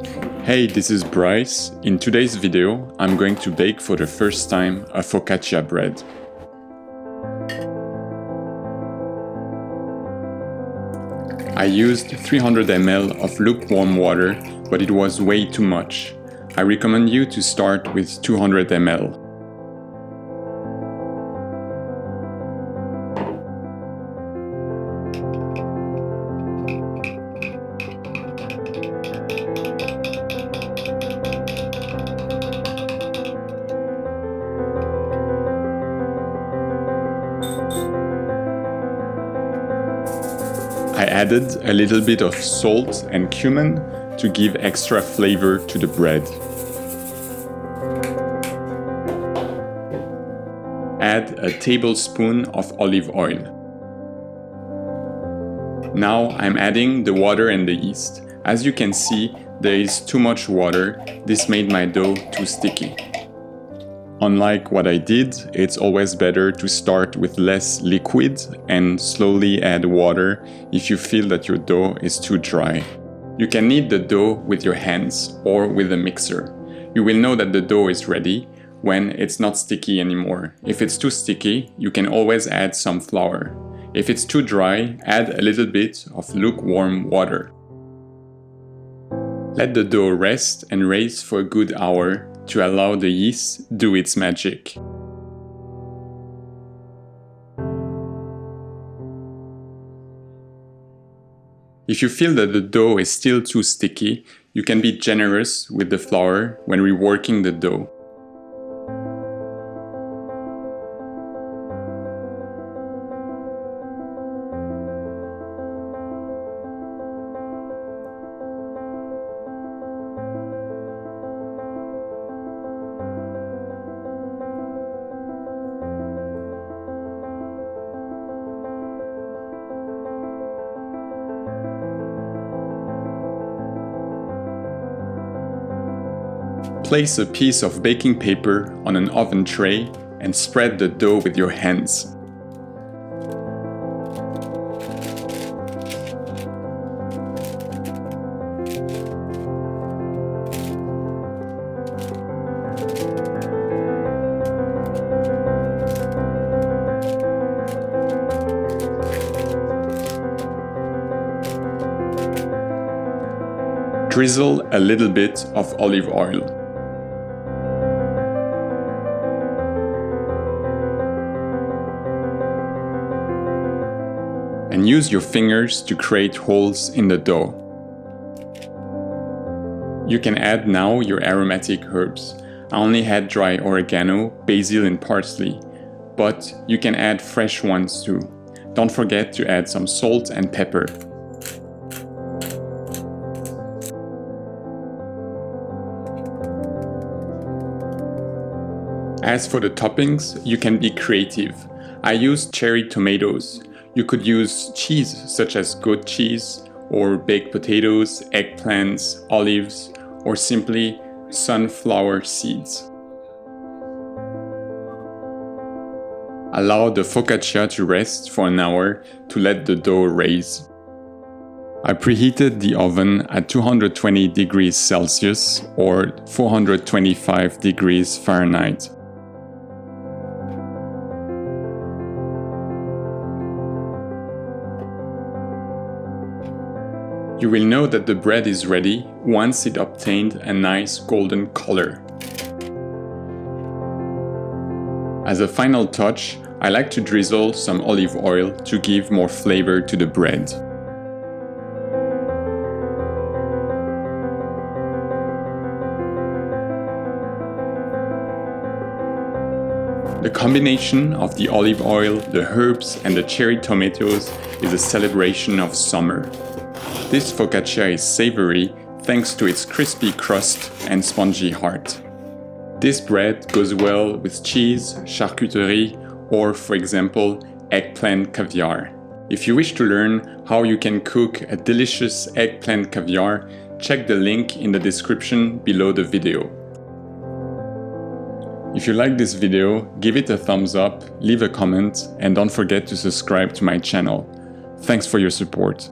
Hey, this is Bryce. In today's video, I'm going to bake for the first time a focaccia bread. I used 300 ml of lukewarm water, but it was way too much. I recommend you to start with 200 ml. I added a little bit of salt and cumin to give extra flavor to the bread. Add a tablespoon of olive oil. Now I'm adding the water and the yeast. As you can see, there is too much water. This made my dough too sticky. Unlike what I did, it's always better to start with less liquid and slowly add water if you feel that your dough is too dry. You can knead the dough with your hands or with a mixer. You will know that the dough is ready when it's not sticky anymore. If it's too sticky, you can always add some flour. If it's too dry, add a little bit of lukewarm water. Let the dough rest and raise for a good hour to allow the yeast do its magic. If you feel that the dough is still too sticky, you can be generous with the flour when reworking the dough. Place a piece of baking paper on an oven tray and spread the dough with your hands. Drizzle a little bit of olive oil. And use your fingers to create holes in the dough. You can add now your aromatic herbs. I only had dry oregano, basil and parsley, but you can add fresh ones too. Don't forget to add some salt and pepper. As for the toppings, you can be creative. I used cherry tomatoes. You could use cheese such as goat cheese, or baked potatoes, eggplants, olives, or simply sunflower seeds. Allow the focaccia to rest for an hour to let the dough raise. I preheated the oven at 220 degrees Celsius or 425 degrees Fahrenheit. You will know that the bread is ready once it obtained a nice golden color. As a final touch, I like to drizzle some olive oil to give more flavor to the bread. The combination of the olive oil, the herbs and the cherry tomatoes is a celebration of summer. This focaccia is savory thanks to its crispy crust and spongy heart. This bread goes well with cheese, charcuterie, or for example, eggplant caviar. If you wish to learn how you can cook a delicious eggplant caviar, check the link in the description below the video. If you like this video, give it a thumbs up, leave a comment, and don't forget to subscribe to my channel. Thanks for your support.